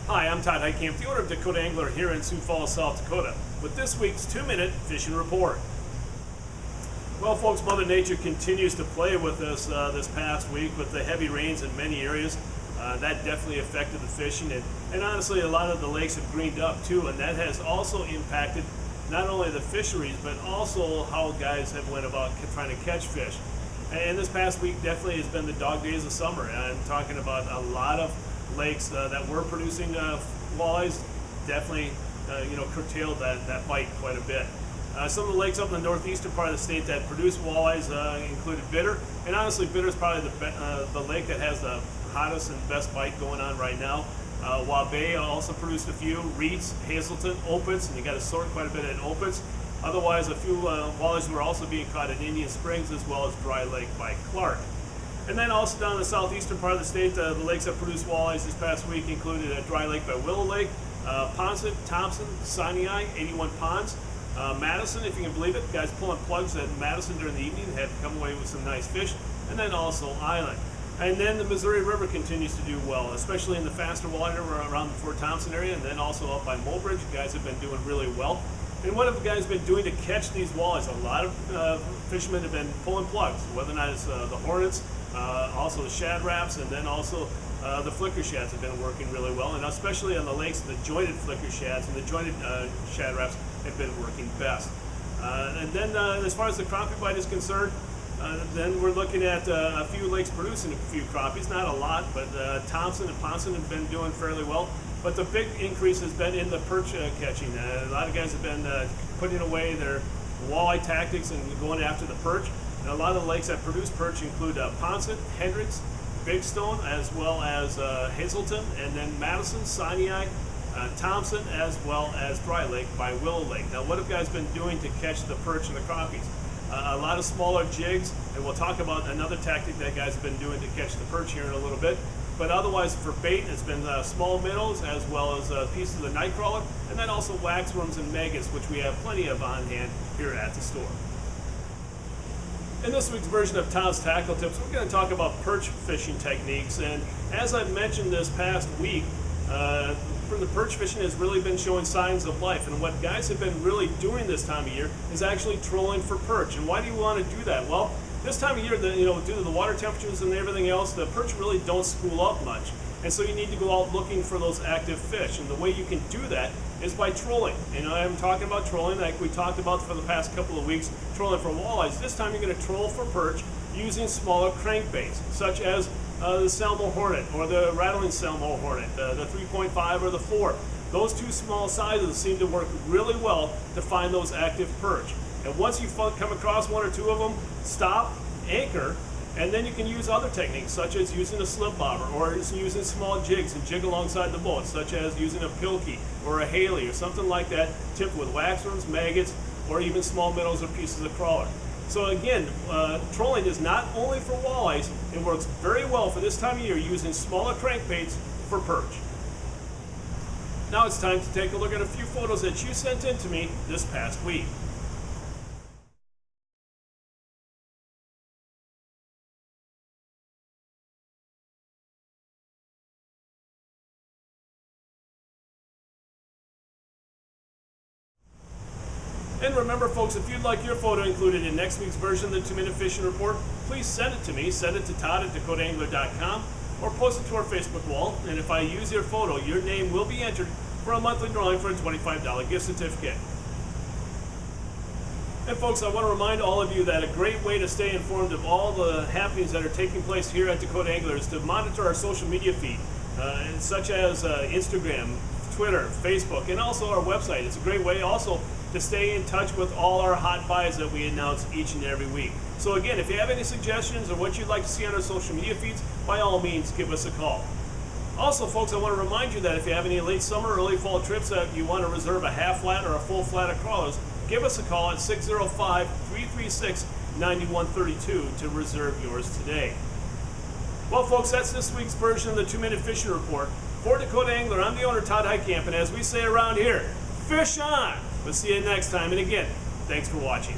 Hi, I'm Todd Heitkamp, the owner of Dakota Angler here in Sioux Falls, South Dakota, with this week's 2-minute fishing report. Well, folks, Mother Nature continues to play with us this past week with the heavy rains in many areas. That definitely affected the fishing, and honestly, a lot of the lakes have greened up too, and that has also impacted not only the fisheries, but also how guys have went about trying to catch fish. And this past week definitely has been the dog days of summer. I'm talking about a lot of lakes that were producing walleyes definitely curtailed that bite quite a bit. Some of the lakes up in the northeastern part of the state that produce walleyes included Bitter, and honestly Bitter is probably the lake that has the hottest and best bite going on right now. Waubay also produced a few, Reeds, Hazelton, Opitz, and you got to sort quite a bit in Opitz. Otherwise, a few walleyes were also being caught in Indian Springs as well as Dry Lake by Clark. And then also down in the southeastern part of the state, the lakes that produced walleyes this past week included Dry Lake by Willow Lake, Ponset, Thompson, Sinai, 81 Ponds, Madison, if you can believe it, guys pulling plugs at Madison during the evening have come away with some nice fish, and then also Island. And then the Missouri River continues to do well, especially in the faster water around the Fort Thompson area, and then also up by Mulbridge. Guys have been doing really well. And what have the guys been doing to catch these walleyes? A lot of fishermen have been pulling plugs, whether or not it's the Hornets, also the Shad Raps, and then also the Flicker Shads have been working really well. And especially on the lakes, the jointed Flicker Shads and the jointed Shad Raps have been working best. And then as far as the crappie bite is concerned, then we're looking at a few lakes producing a few crappies, not a lot, but Thompson and Ponson have been doing fairly well. But the big increase has been in the perch catching. A lot of guys have been putting away their walleye tactics and going after the perch. And a lot of the lakes that produce perch include Ponset, Hendricks, Big Stone, as well as Hazelton, and then Madison, Sinai, Thompson, as well as Dry Lake by Willow Lake. Now, what have guys been doing to catch the perch and the crappies? A lot of smaller jigs, and we'll talk about another tactic that guys have been doing to catch the perch here in a little bit. But otherwise, for bait, it's been small minnows as well as pieces of the nightcrawler, and then also waxworms and maggots, which we have plenty of on hand here at the store. In this week's version of Todd's Tackle Tips, we're going to talk about perch fishing techniques. And as I mentioned this past week, the perch fishing has really been showing signs of life. And what guys have been really doing this time of year is actually trolling for perch. And why do you want to do that? Well, this time of year, due to the water temperatures and everything else, the perch really don't school up much. And so you need to go out looking for those active fish. And the way you can do that is by trolling. I'm talking about trolling like we talked about for the past couple of weeks, trolling for walleyes. This time you're going to troll for perch using smaller crankbaits, such as the Selmo Hornet or the Rattling Selmo Hornet, the 3.5 or the 4. Those two small sizes seem to work really well to find those active perch. And once you come across one or two of them, stop, anchor, and then you can use other techniques such as using a slip bobber or using small jigs and jig alongside the boat, such as using a pilkey or a haley or something like that, tipped with waxworms, maggots, or even small minnows or pieces of crawler. So again, trolling is not only for walleyes, it works very well for this time of year using smaller crankbaits for perch. Now it's time to take a look at a few photos that you sent in to me this past week. And remember, folks, if you'd like your photo included in next week's version of the 2-Minute Fishing Report, please send it to me. Send it to Todd@DakotaAngler.com or post it to our Facebook wall. And if I use your photo, your name will be entered for a monthly drawing for a $25 gift certificate. And folks, I want to remind all of you that a great way to stay informed of all the happenings that are taking place here at Dakota Angler is to monitor our social media feed, such as Instagram, Twitter, Facebook, and also our website. It's a great way also to stay in touch with all our hot buys that we announce each and every week. So again, if you have any suggestions or what you'd like to see on our social media feeds, by all means, give us a call. Also, folks, I want to remind you that if you have any late summer, early fall trips that you want to reserve a half flat or a full flat of crawlers, give us a call at 605-336-9132 to reserve yours today. Well, folks, that's this week's version of the 2-Minute Fishing Report. For Dakota Angler, I'm the owner, Todd Heitkamp, and as we say around here, fish on! We'll see you next time, and again, thanks for watching.